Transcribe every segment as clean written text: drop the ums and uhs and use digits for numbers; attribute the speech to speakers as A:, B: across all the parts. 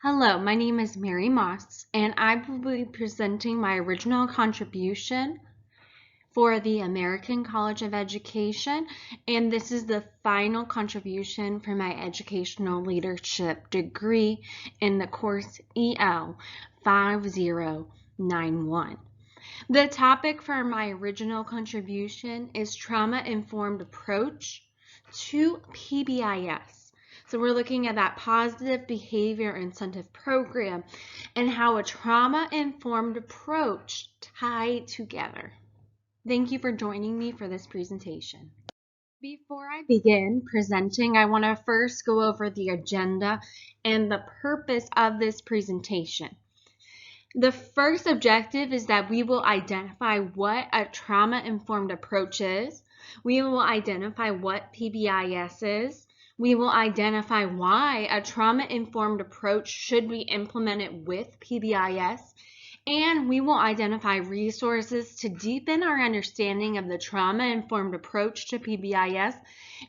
A: Hello, my name is Mary Moss, and I will be presenting my original contribution for the American College of Education, and this is the final contribution for my educational leadership degree in the course EL 5091. The topic for my original contribution is trauma-informed approach to PBIS. So we're looking at that positive behavior incentive program and how a trauma-informed approach tie together. Thank you for joining me for this presentation. Before I begin presenting, I want to first go over the agenda and the purpose of this presentation. The first objective is that we will identify what a trauma-informed approach is. We will identify what PBIS is. We will identify why a trauma-informed approach should be implemented with PBIS, and we will identify resources to deepen our understanding of the trauma-informed approach to PBIS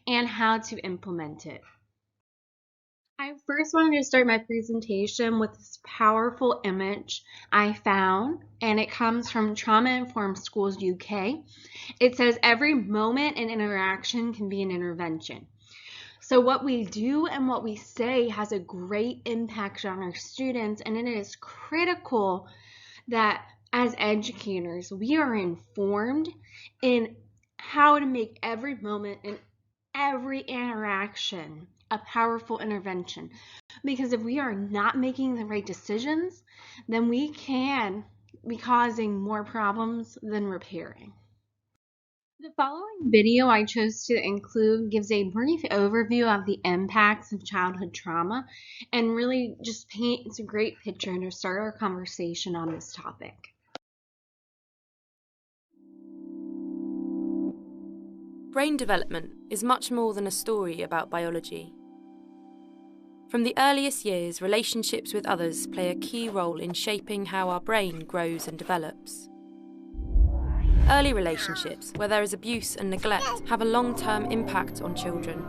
A: and how to implement it. I first wanted to start my presentation with this powerful image I found, and it comes from Trauma Informed Schools UK. It says, every moment and interaction can be an intervention. So what we do and what we say has a great impact on our students, and it is critical that as educators, we are informed in how to make every moment and every interaction a powerful intervention. Because if we are not making the right decisions, then we can be causing more problems than repairing. The following video I chose to include gives a brief overview of the impacts of childhood trauma and really just paints a great picture to start our conversation on this topic.
B: Brain development is much more than a story about biology. From the earliest years, relationships with others play a key role in shaping how our brain grows and develops. Early relationships, where there is abuse and neglect, have a long-term impact on children.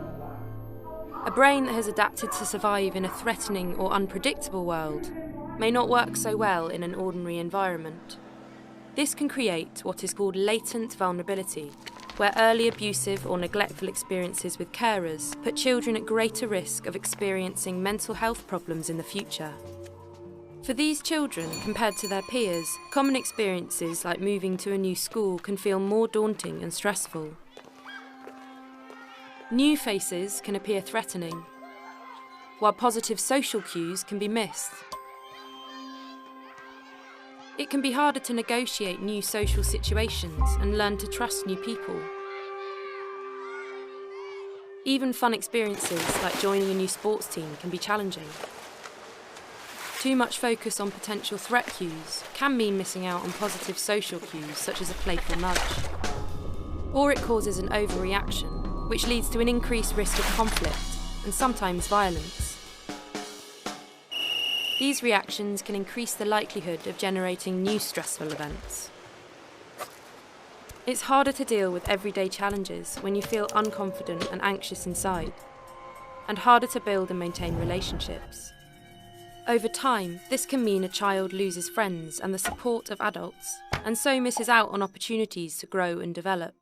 B: A brain that has adapted to survive in a threatening or unpredictable world may not work so well in an ordinary environment. This can create what is called latent vulnerability, where early abusive or neglectful experiences with carers put children at greater risk of experiencing mental health problems in the future. For these children, compared to their peers, common experiences like moving to a new school can feel more daunting and stressful. New faces can appear threatening, while positive social cues can be missed. It can be harder to negotiate new social situations and learn to trust new people. Even fun experiences like joining a new sports team can be challenging. Too much focus on potential threat cues can mean missing out on positive social cues such as a playful nudge. Or it causes an overreaction, which leads to an increased risk of conflict and sometimes violence. These reactions can increase the likelihood of generating new stressful events. It's harder to deal with everyday challenges when you feel unconfident and anxious inside, and harder to build and maintain relationships. Over time, this can mean a child loses friends and the support of adults, and so misses out on opportunities to grow and develop.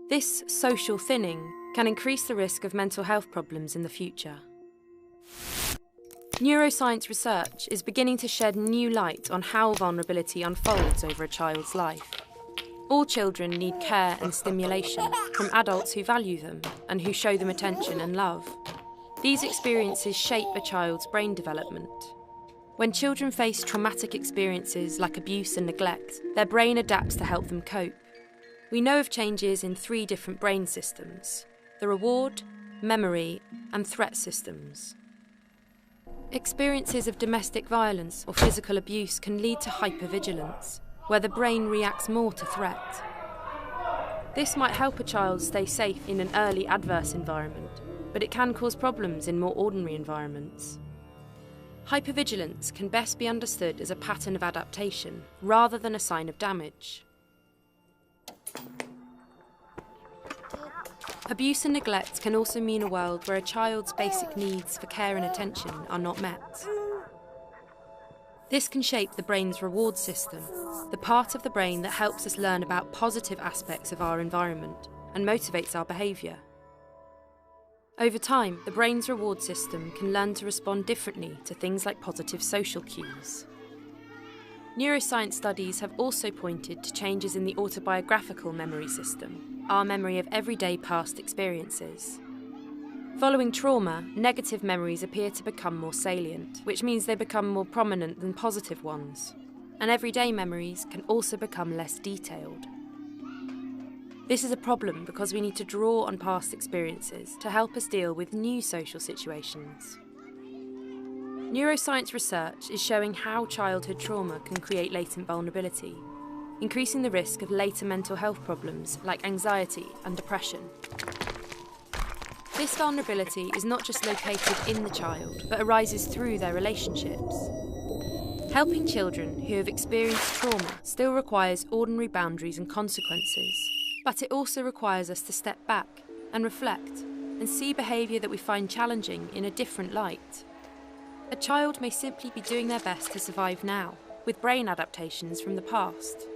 B: This social thinning can increase the risk of mental health problems in the future. Neuroscience research is beginning to shed new light on how vulnerability unfolds over a child's life. All children need care and stimulation from adults who value them and who show them attention and love. These experiences shape a child's brain development. When children face traumatic experiences like abuse and neglect, their brain adapts to help them cope. We know of changes in 3 different brain systems: the reward, memory, and threat systems. Experiences of domestic violence or physical abuse can lead to hypervigilance, where the brain reacts more to threat. This might help a child stay safe in an early adverse environment, but it can cause problems in more ordinary environments. Hypervigilance can best be understood as a pattern of adaptation rather than a sign of damage. Abuse and neglect can also mean a world where a child's basic needs for care and attention are not met. This can shape the brain's reward system, the part of the brain that helps us learn about positive aspects of our environment and motivates our behaviour. Over time, the brain's reward system can learn to respond differently to things like positive social cues. Neuroscience studies have also pointed to changes in the autobiographical memory system, our memory of everyday past experiences. Following trauma, negative memories appear to become more salient, which means they become more prominent than positive ones. And everyday memories can also become less detailed. This is a problem because we need to draw on past experiences to help us deal with new social situations. Neuroscience research is showing how childhood trauma can create latent vulnerability, increasing the risk of later mental health problems like anxiety and depression. This vulnerability is not just located in the child, but arises through their relationships. Helping children who have experienced trauma still requires ordinary boundaries and consequences, but it also requires us to step back and reflect and see behaviour that we find challenging in a different light. A child may simply be doing their best to survive now, with brain adaptations from the past.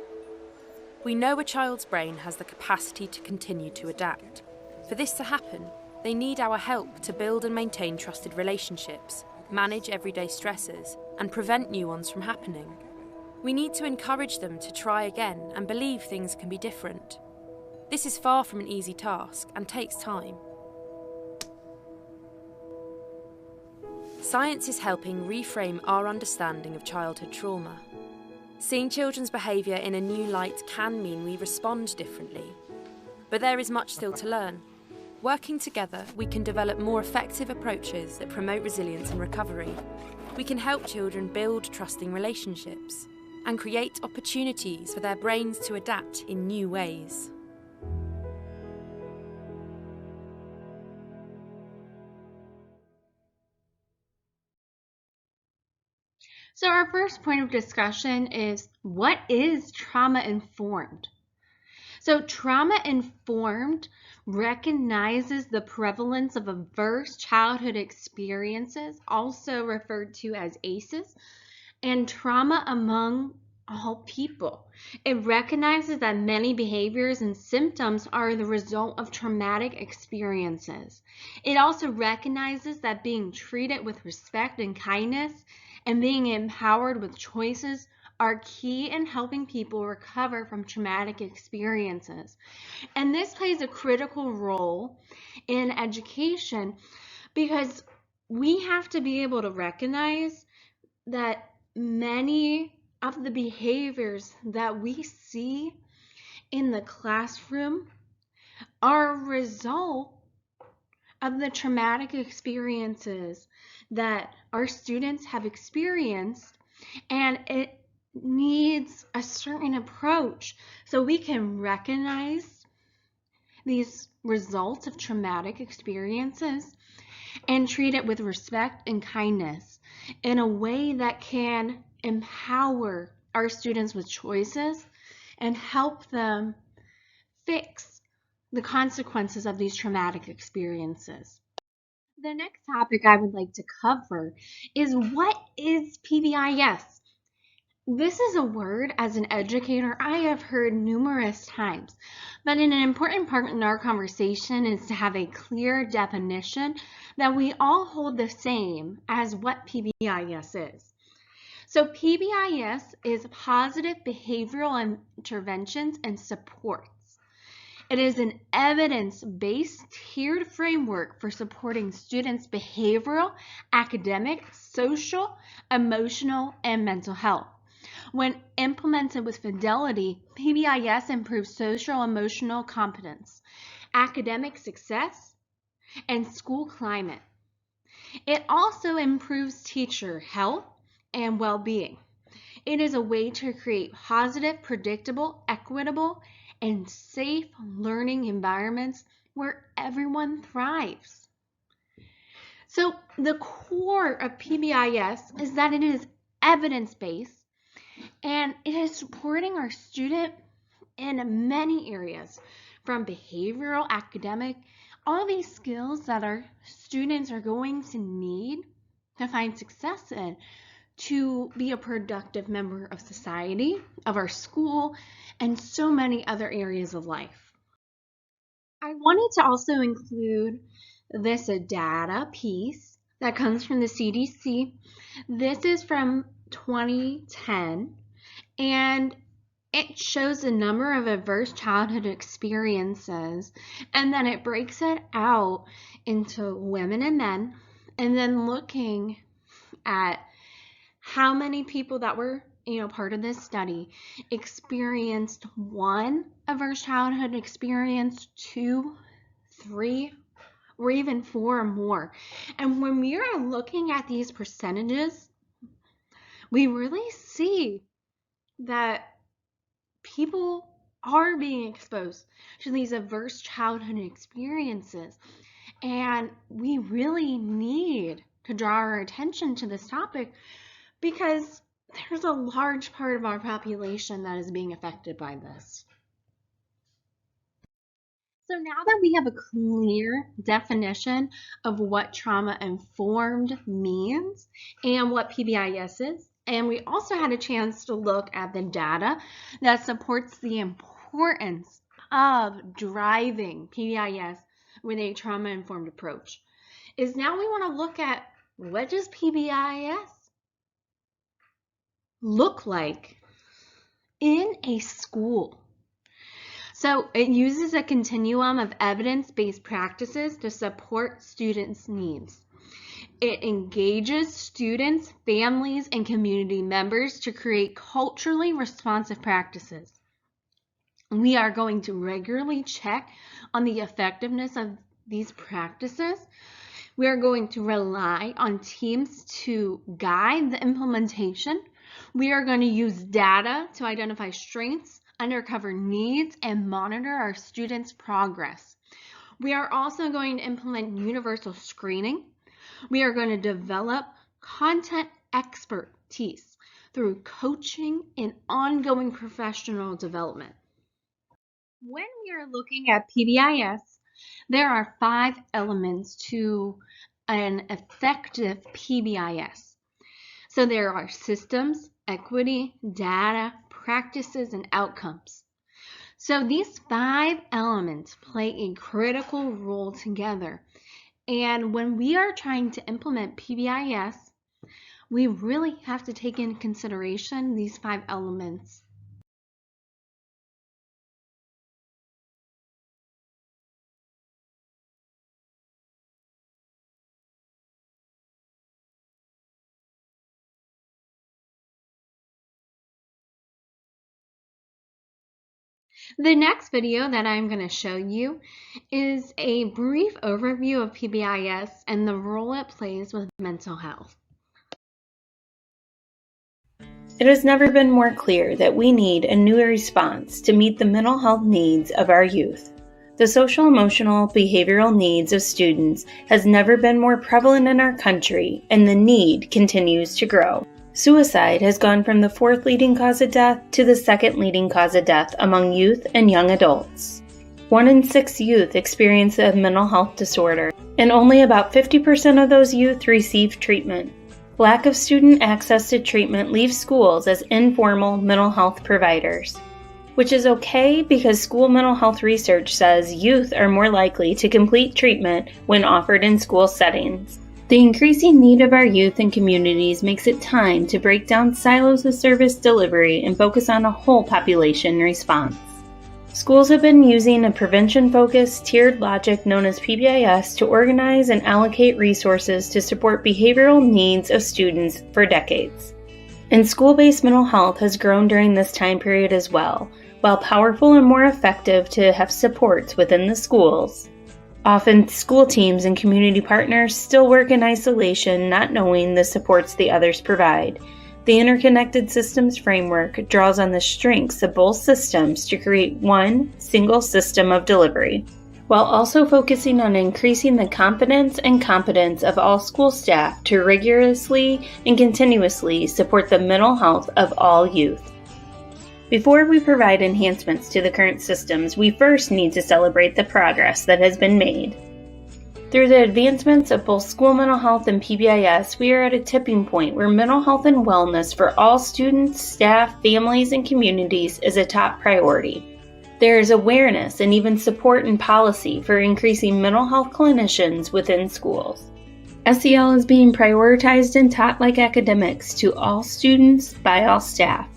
B: We know a child's brain has the capacity to continue to adapt. For this to happen, they need our help to build and maintain trusted relationships, manage everyday stresses, and prevent new ones from happening. We need to encourage them to try again and believe things can be different. This is far from an easy task and takes time. Science is helping reframe our understanding of childhood trauma. Seeing children's behaviour in a new light can mean we respond differently. But there is much still to learn. Working together, we can develop more effective approaches that promote resilience and recovery. We can help children build trusting relationships and create opportunities for their brains to adapt in new ways.
A: So our first point of discussion is, what is trauma-informed? So trauma-informed recognizes the prevalence of adverse childhood experiences, also referred to as ACEs, and trauma among all people. It recognizes that many behaviors and symptoms are the result of traumatic experiences. It also recognizes that being treated with respect and kindness and being empowered with choices are key in helping people recover from traumatic experiences. And this plays a critical role in education because we have to be able to recognize that many of the behaviors that we see in the classroom are a result of the traumatic experiences that our students have experienced, and it needs a certain approach so we can recognize these results of traumatic experiences and treat it with respect and kindness in a way that can empower our students with choices and help them fix the consequences of these traumatic experiences. The next topic I would like to cover is, what is PBIS? This is a word, as an educator, I have heard numerous times, but an important part in our conversation is to have a clear definition that we all hold the same as what PBIS is. So PBIS is positive behavioral interventions and supports. It is an evidence-based tiered framework for supporting students' behavioral, academic, social, emotional, and mental health. When implemented with fidelity, PBIS improves social emotional competence, academic success, and school climate. It also improves teacher health and well-being. It is a way to create positive, predictable, equitable, and safe learning environments where everyone thrives. So the core of PBIS is that it is evidence-based, and it is supporting our student in many areas, from behavioral, academic, all these skills that our students are going to need to find success in, to be a productive member of society, of our school, and so many other areas of life. I wanted to also include this data piece that comes from the CDC. This is from 2010, and it shows the number of adverse childhood experiences, and then it breaks it out into women and men, and then looking at how many people that were part of this study experienced 1 adverse childhood experience, 2, 3, or even 4 or more. And when we are looking at these percentages, we really see that people are being exposed to these adverse childhood experiences. And we really need to draw our attention to this topic because there's a large part of our population that is being affected by this. So now that we have a clear definition of what trauma-informed means and what PBIS is, and we also had a chance to look at the data that supports the importance of driving PBIS with a trauma-informed approach, is now we want to look at what does PBIS look like in a school. So it uses a continuum of evidence-based practices to support students' needs. It engages students, families, and community members to create culturally responsive practices. We are going to regularly check on the effectiveness of these practices. We are going to rely on teams to guide the implementation. We are going to use data to identify strengths, uncover needs, and monitor our students' progress. We are also going to implement universal screening. We are going to develop content expertise through coaching and ongoing professional development. When we are looking at PBIS, there are 5 elements to an effective PBIS. So there are systems, equity, data, practices, and outcomes. So these 5 elements play a critical role together. And when we are trying to implement PBIS, we really have to take into consideration these 5 elements. The next video that I'm going to show you is a brief overview of PBIS and the role it plays with mental health.
C: It has never been more clear that we need a new response to meet the mental health needs of our youth. The social, emotional, behavioral needs of students has never been more prevalent in our country, and the need continues to grow. Suicide has gone from the 4th leading cause of death to the 2nd leading cause of death among youth and young adults. 1 in 6 youth experience a mental health disorder, and only about 50% of those youth receive treatment. Lack of student access to treatment leaves schools as informal mental health providers, which is okay because school mental health research says youth are more likely to complete treatment when offered in school settings. The increasing need of our youth and communities makes it time to break down silos of service delivery and focus on a whole population response. Schools have been using a prevention-focused, tiered logic known as PBIS to organize and allocate resources to support behavioral needs of students for decades. And school-based mental health has grown during this time period as well, while powerful and more effective to have supports within the schools. Often, school teams and community partners still work in isolation, not knowing the supports the others provide. The interconnected systems framework draws on the strengths of both systems to create one single system of delivery, while also focusing on increasing the competence and competence of all school staff to rigorously and continuously support the mental health of all youth. Before we provide enhancements to the current systems, we first need to celebrate the progress that has been made. Through the advancements of both school mental health and PBIS, we are at a tipping point where mental health and wellness for all students, staff, families, and communities is a top priority. There is awareness and even support in policy for increasing mental health clinicians within schools. SEL is being prioritized and taught like academics to all students by all staff.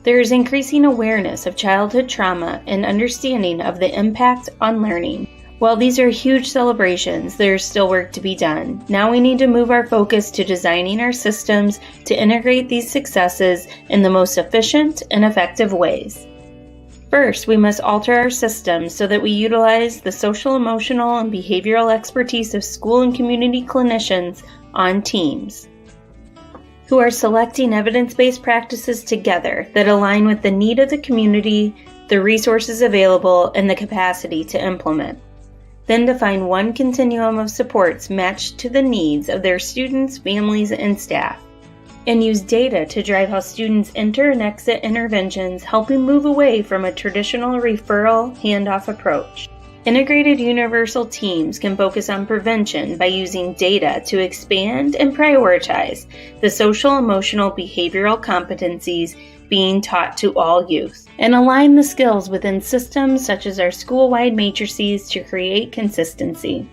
C: There is increasing awareness of childhood trauma and understanding of the impact on learning. While these are huge celebrations, there is still work to be done. Now we need to move our focus to designing our systems to integrate these successes in the most efficient and effective ways. First, we must alter our systems so that we utilize the social, emotional, and behavioral expertise of school and community clinicians on teams, who are selecting evidence-based practices together that align with the need of the community, the resources available, and the capacity to implement. Then define one continuum of supports matched to the needs of their students, families, and staff, and use data to drive how students enter and exit interventions, helping move away from a traditional referral handoff approach. Integrated universal teams can focus on prevention by using data to expand and prioritize the social, emotional, behavioral competencies being taught to all youth, and align the skills within systems such as our school-wide matrices to create consistency.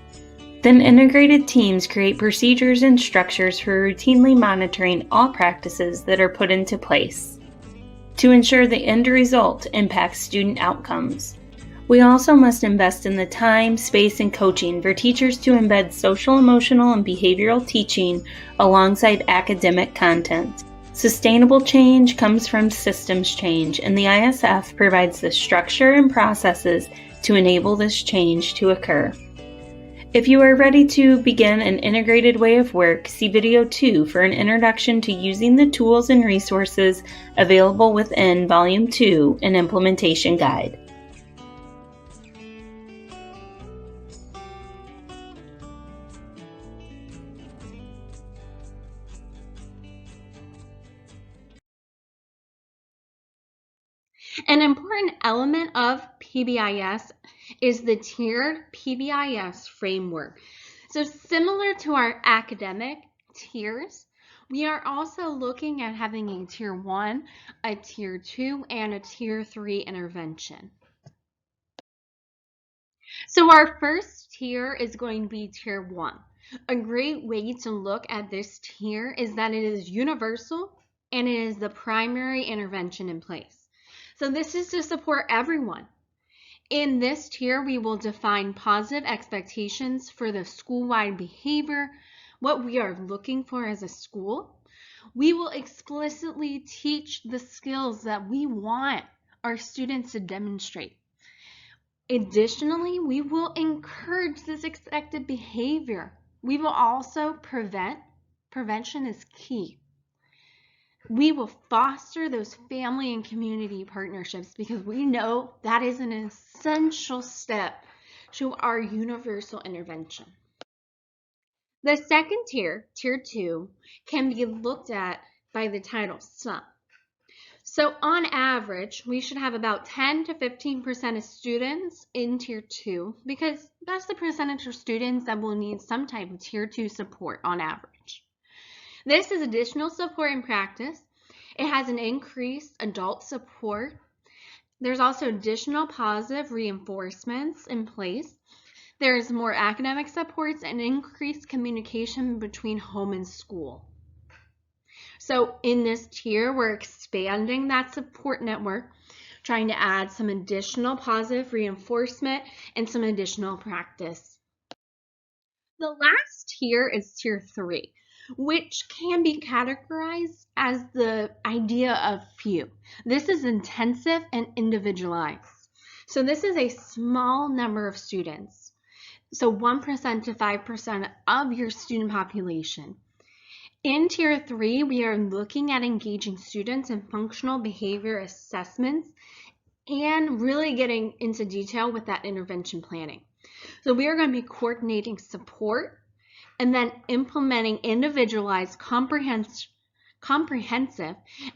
C: Then integrated teams create procedures and structures for routinely monitoring all practices that are put into place to ensure the end result impacts student outcomes. We also must invest in the time, space, and coaching for teachers to embed social, emotional, and behavioral teaching alongside academic content. Sustainable change comes from systems change, and the ISF provides the structure and processes to enable this change to occur. If you are ready to begin an integrated way of work, see video 2 for an introduction to using the tools and resources available within Volume 2 and Implementation Guide.
A: An important element of PBIS is the tiered PBIS framework. So similar to our academic tiers, we are also looking at having a tier 1, a tier 2, and a tier 3 intervention. So our first tier is going to be tier 1. A great way to look at this tier is that it is universal and it is the primary intervention in place. So this is to support everyone. In this tier, we will define positive expectations for the school-wide behavior, what we are looking for as a school. We will explicitly teach the skills that we want our students to demonstrate. Additionally, we will encourage this expected behavior. We will also prevent. Prevention is key. We will foster those family and community partnerships because we know that is an essential step to our universal intervention. The second tier, tier 2, can be looked at by the title SUM. So on average, we should have about 10 to 15% of students in tier 2 because that's the percentage of students that will need some type of tier 2 support on average. This is additional support in practice. It has an increased adult support. There's also additional positive reinforcements in place. There's more academic supports and increased communication between home and school. So in this tier, we're expanding that support network, trying to add some additional positive reinforcement and some additional practice. The last tier is tier 3, which can be categorized as the idea of few. This is intensive and individualized. So this is a small number of students. So 1% to 5% of your student population. In tier 3, we are looking at engaging students in functional behavior assessments and really getting into detail with that intervention planning. So we are going to be coordinating support and then implementing individualized, comprehensive,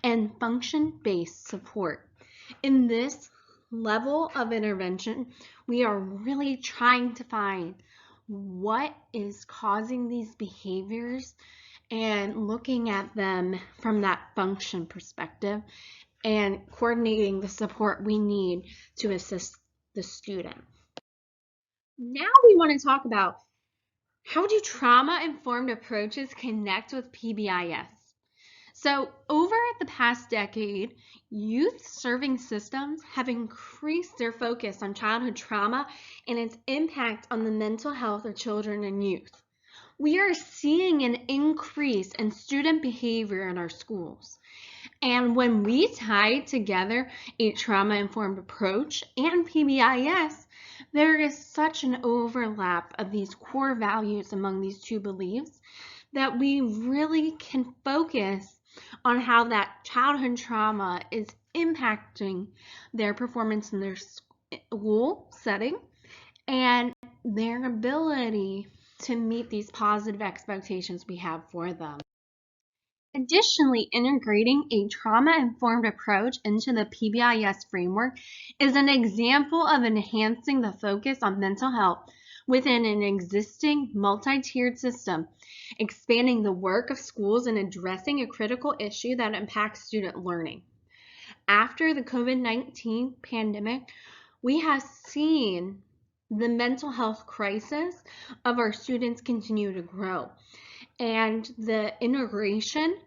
A: and function-based support. In this level of intervention, we are really trying to find what is causing these behaviors and looking at them from that function perspective and coordinating the support we need to assist the student. Now we want to talk about how do trauma-informed approaches connect with PBIS? So over the past decade, youth serving systems have increased their focus on childhood trauma and its impact on the mental health of children and youth. We are seeing an increase in student behavior in our schools. And when we tie together a trauma-informed approach and PBIS, there is such an overlap of these core values among these two beliefs that we really can focus on how that childhood trauma is impacting their performance in their school setting and their ability to meet these positive expectations we have for them. Additionally, integrating a trauma-informed approach into the PBIS framework is an example of enhancing the focus on mental health within an existing multi-tiered system, expanding the work of schools and addressing a critical issue that impacts student learning. After the COVID-19 pandemic, we have seen the mental health crisis of our students continue to grow, and the integration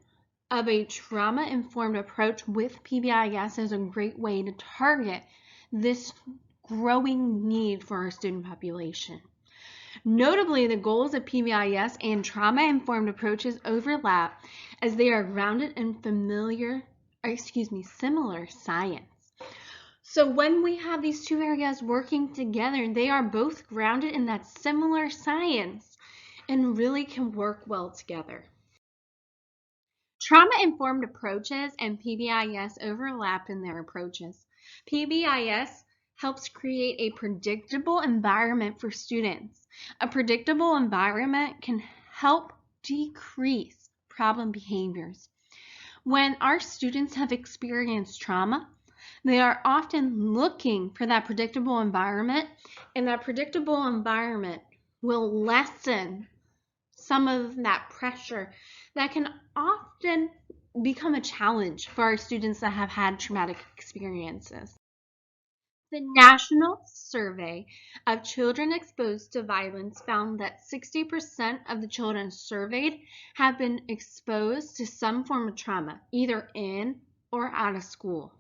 A: of a trauma-informed approach with PBIS is a great way to target this growing need for our student population. Notably, the goals of PBIS and trauma-informed approaches overlap as they are grounded in similar science. So when we have these two areas working together, they are both grounded in that similar science and really can work well together. Trauma-informed approaches and PBIS overlap in their approaches. PBIS helps create a predictable environment for students. A predictable environment can help decrease problem behaviors. When our students have experienced trauma, they are often looking for that predictable environment, and that predictable environment will lessen some of that pressure that can often become a challenge for our students that have had traumatic experiences. The National Survey of Children Exposed to Violence found that 60% of the children surveyed have been exposed to some form of trauma, either in or out of school.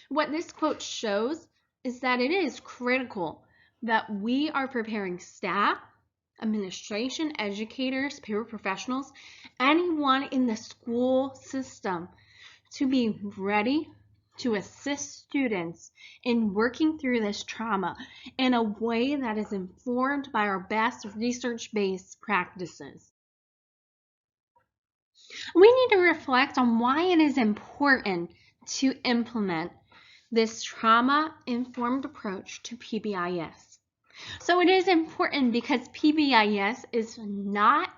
A: What this quote shows is that it is critical that we are preparing staff, administration, educators, paraprofessionals, anyone in the school system to be ready to assist students in working through this trauma in a way that is informed by our best research-based practices. We need to reflect on why it is important to implement this trauma-informed approach to PBIS. So it is important because PBIS is not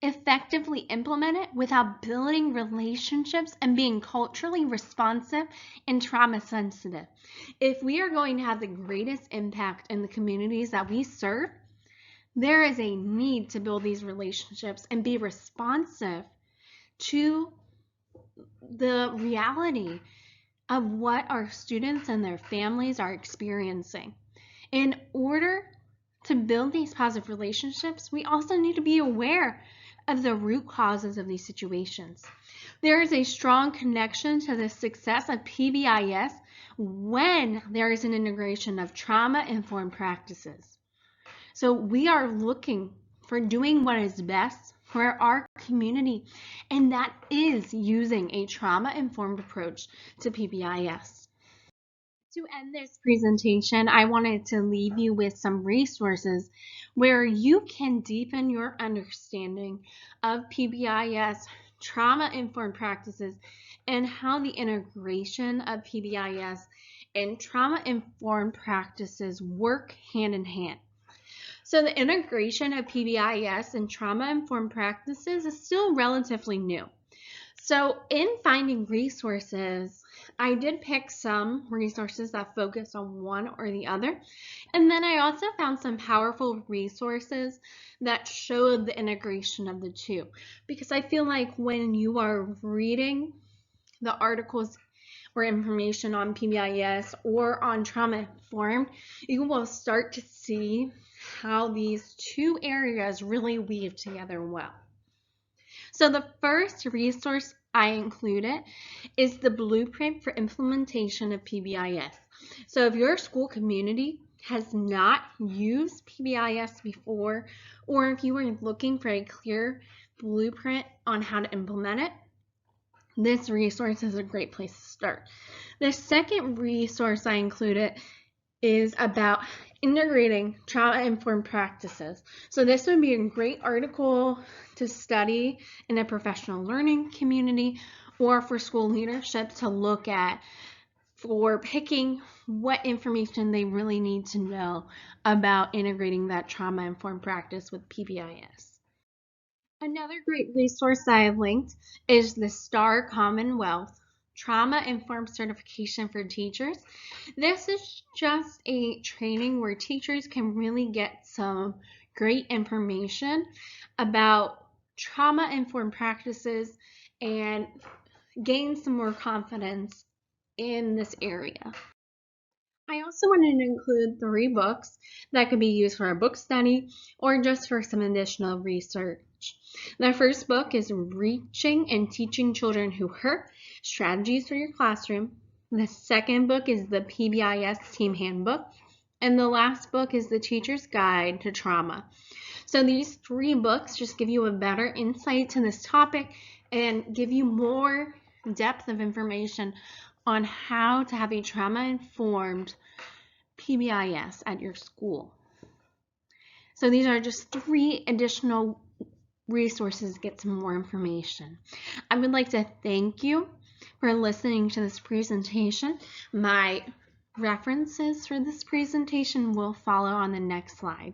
A: effectively implemented without building relationships and being culturally responsive and trauma sensitive. If we are going to have the greatest impact in the communities that we serve, there is a need to build these relationships and be responsive to the reality of what our students and their families are experiencing. In order to build these positive relationships, we also need to be aware of the root causes of these situations. There is a strong connection to the success of PBIS when there is an integration of trauma-informed practices. So we are looking for doing what is best for our community, and that is using a trauma-informed approach to PBIS. To end this presentation, I wanted to leave you with some resources where you can deepen your understanding of PBIS, trauma-informed practices, and how the integration of PBIS and trauma-informed practices work hand in hand. So the integration of PBIS and trauma-informed practices is still relatively new. So in finding resources, I did pick some resources that focus on one or the other. And then I also found some powerful resources that showed the integration of the two. Because I feel like when you are reading the articles or information on PBIS or on trauma informed, you will start to see how these two areas really weave together well. So the first resource I included is the Blueprint for Implementation of PBIS. So if your school community has not used PBIS before, or if you are looking for a clear blueprint on how to implement it, this resource is a great place to start. The second resource I included is about integrating trauma-informed practices. So this would be a great article to study in a professional learning community or for school leadership to look at for picking what information they really need to know about integrating that trauma-informed practice with PBIS. Another great resource I have linked is the STAR Commonwealth Trauma-Informed Certification for Teachers. This is just a training where teachers can really get some great information about trauma-informed practices and gain some more confidence in this area. I also wanted to include 3 books that could be used for a book study or just for some additional research. The first book is Reaching and Teaching Children Who Hurt, Strategies for Your Classroom. The second book is the PBIS Team Handbook. And the last book is The Teacher's Guide to Trauma. So these 3 books just give you a better insight to this topic and give you more depth of information on how to have a trauma-informed PBIS at your school. So these are just 3 additional resources to get some more information. I would like to thank you for listening to this presentation. My references for this presentation will follow on the next slide.